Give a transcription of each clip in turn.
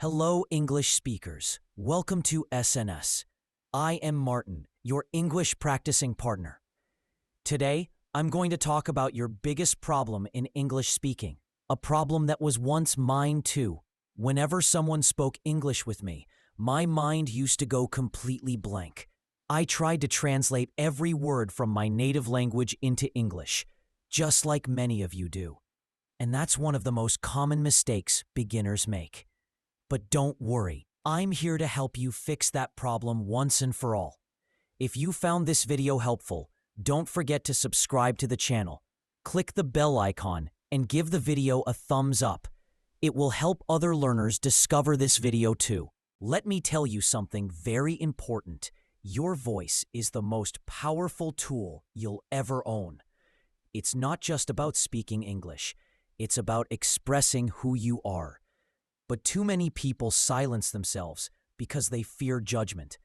Hello, English speakers. Welcome to SNS. I am Martin, your English practicing partner. Today, I'm going to talk about your biggest problem in English speaking, a problem that was once mine too. Whenever someone spoke English with me, my mind used to go completely blank. I tried to translate every word from my native language into English, just like many of you do. And that's one of the most common mistakes beginners make. But don't worry, I'm here to help you fix that problem once and for all. If you found this video helpful, don't forget to subscribe to the channel. Click the bell icon and give the video a thumbs up. It will help other learners discover this video too. Let me tell you something very important. Your voice is the most powerful tool you'll ever own. It's not just about speaking English. It's about expressing who you are. But too many people silence themselves because they fear judgment.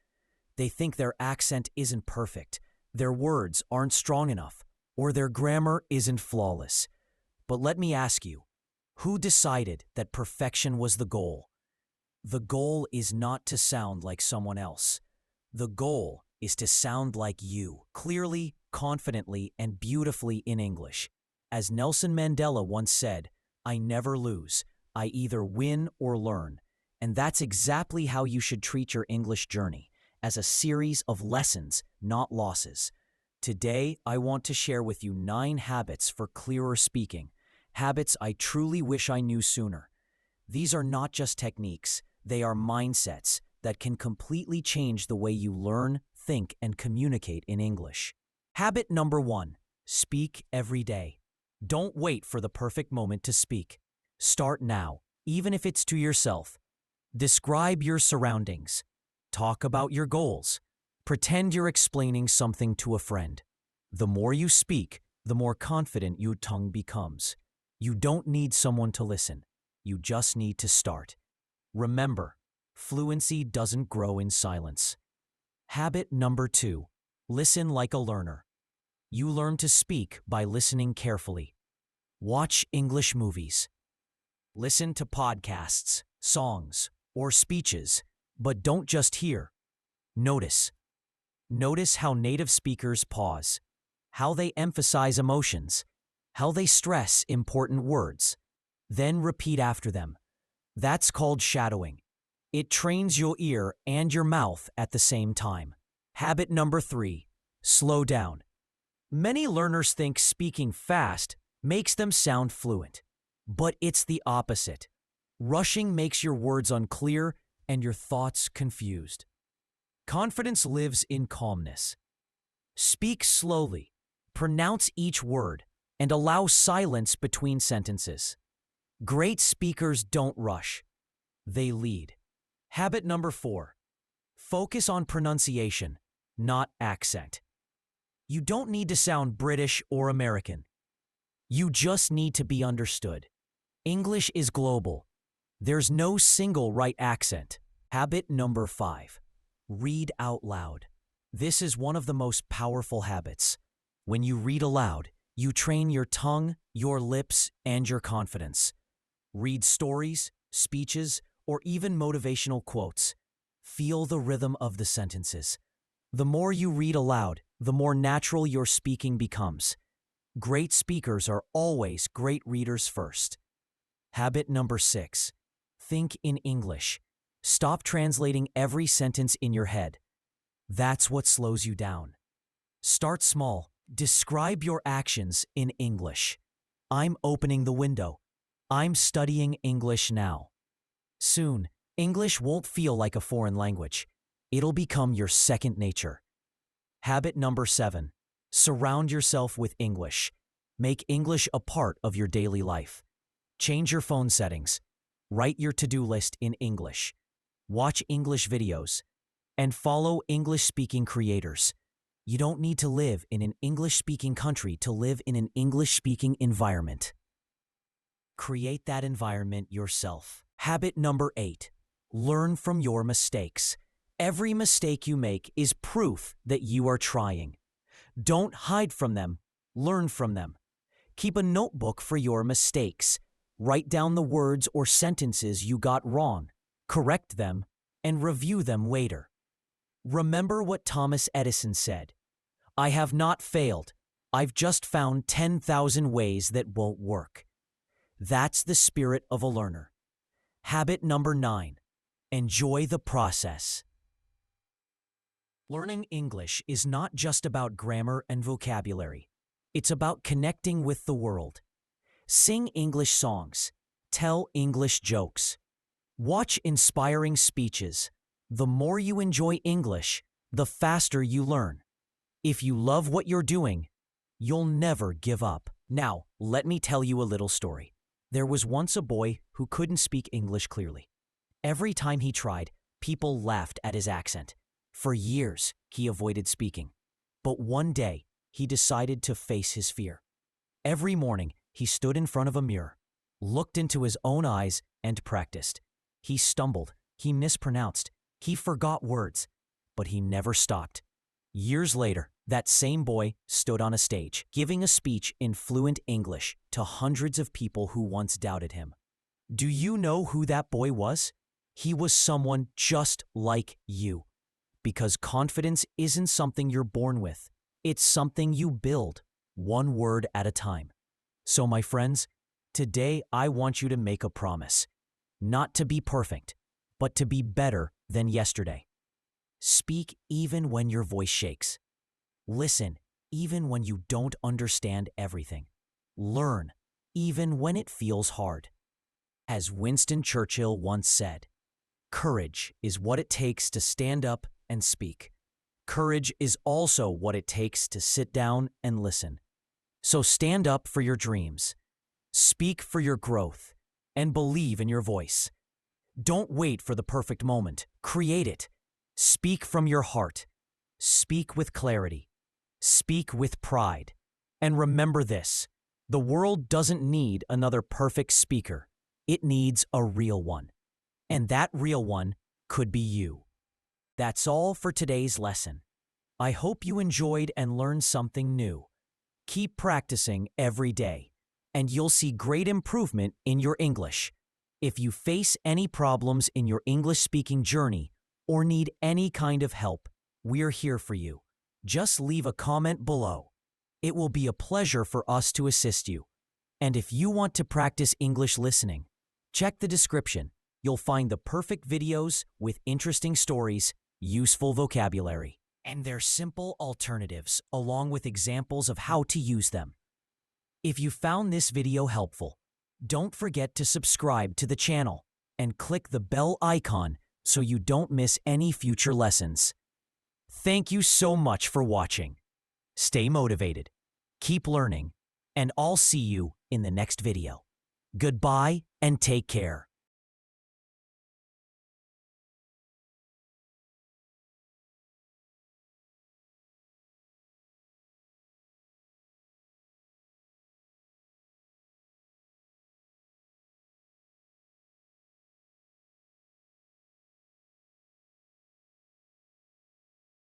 They think their accent isn't perfect, their words aren't strong enough, or their grammar isn't flawless. But let me ask you, who decided that perfection was the goal? The goal is not to sound like someone else. The goal is to sound like you, clearly, confidently, and beautifully in English. As Nelson Mandela once said, "I never lose. I either win or learn." And that's exactly how you should treat your English journey, as a series of lessons, not losses. Today, I want to share with you 9 habits for clearer speaking, habits I truly wish I knew sooner. These are not just techniques, they are mindsets that can completely change the way you learn, think, and communicate in English. Habit number 1, speak every day. Don't wait for the perfect moment to speak. Start now, even if it's to yourself. Describe your surroundings. Talk about your goals. Pretend you're explaining something to a friend. The more you speak, the more confident your tongue becomes. You don't need someone to listen. You just need to start. Remember, fluency doesn't grow in silence. Habit number 2, listen like a learner. You learn to speak by listening carefully. Watch English movies. Listen to podcasts, songs, or speeches, but don't just hear. Notice. Notice how native speakers pause, how they emphasize emotions, how they stress important words. Then repeat after them. That's called shadowing. It trains your ear and your mouth at the same time. Habit number 3, slow down. Many learners think speaking fast makes them sound fluent. But it's the opposite. Rushing makes your words unclear and your thoughts confused. Confidence lives in calmness. Speak slowly, pronounce each word, and allow silence between sentences. Great speakers don't rush. They lead. Habit number 4, focus on pronunciation, not accent. You don't need to sound British or American. You just need to be understood. English is global. There's no single right accent. Habit number 5, read out loud. This is one of the most powerful habits. When you read aloud, you train your tongue, your lips, and your confidence. Read stories, speeches, or even motivational quotes. Feel the rhythm of the sentences. The more you read aloud, the more natural your speaking becomes. Great speakers are always great readers first. Habit number 6, think in English. Stop translating every sentence in your head. That's what slows you down. Start small. Describe your actions in English. I'm opening the window. I'm studying English now. Soon, English won't feel like a foreign language. It'll become your second nature. Habit number 7, surround yourself with English. Make English a part of your daily life. Change your phone settings. Write your to-do list in English. Watch English videos. And follow English-speaking creators. You don't need to live in an English-speaking country to live in an English-speaking environment. Create that environment yourself. Habit number 8, learn from your mistakes. Every mistake you make is proof that you are trying. Don't hide from them. Learn from them. Keep a notebook for your mistakes. Write down the words or sentences you got wrong. correct them, and review them later. Remember what Thomas Edison said: "I have not failed. I've just found 10,000 ways that won't work." That's the spirit of a learner. Habit number 9. Enjoy the process. Learning English is not just about grammar and vocabulary. It's about connecting with the world. Sing English songs. Tell English jokes. Watch inspiring speeches. The more you enjoy English, the faster you learn. If you love what you're doing, you'll never give up. Now, let me tell you a little story. There was once a boy who couldn't speak English clearly. Every time he tried, people laughed at his accent. For years, he avoided speaking. But one day, he decided to face his fear. Every morning, he stood in front of a mirror, looked into his own eyes, and practiced. He stumbled, he mispronounced, he forgot words, but he never stopped. Years later, that same boy stood on a stage, giving a speech in fluent English to hundreds of people who once doubted him. Do you know who that boy was? He was someone just like you. Because confidence isn't something you're born with. It's something you build, one word at a time. So, my friends, today I want you to make a promise. Not to be perfect, but to be better than yesterday. Speak even when your voice shakes. Listen even when you don't understand everything. Learn even when it feels hard. As Winston Churchill once said, "Courage is what it takes to stand up and speak. Courage is also what it takes to sit down and listen." So stand up for your dreams. Speak for your growth, and believe in your voice. Don't wait for the perfect moment. Create it. Speak from your heart. Speak with clarity. Speak with pride. And remember this: the world doesn't need another perfect speaker. It needs a real one. And that real one could be you. That's all for today's lesson. I hope you enjoyed and learned something new. Keep practicing every day, and you'll see great improvement in your English. If you face any problems in your English-speaking journey or need any kind of help, we're here for you. Just leave a comment below. It will be a pleasure for us to assist you. And if you want to practice English listening, check the description. You'll find the perfect videos with interesting stories, useful vocabulary, and their simple alternatives, along with examples of how to use them. If you found this video helpful, don't forget to subscribe to the channel and click the bell icon so you don't miss any future lessons. Thank you so much for watching. Stay motivated, keep learning, and I'll see you in the next video. Goodbye and take care.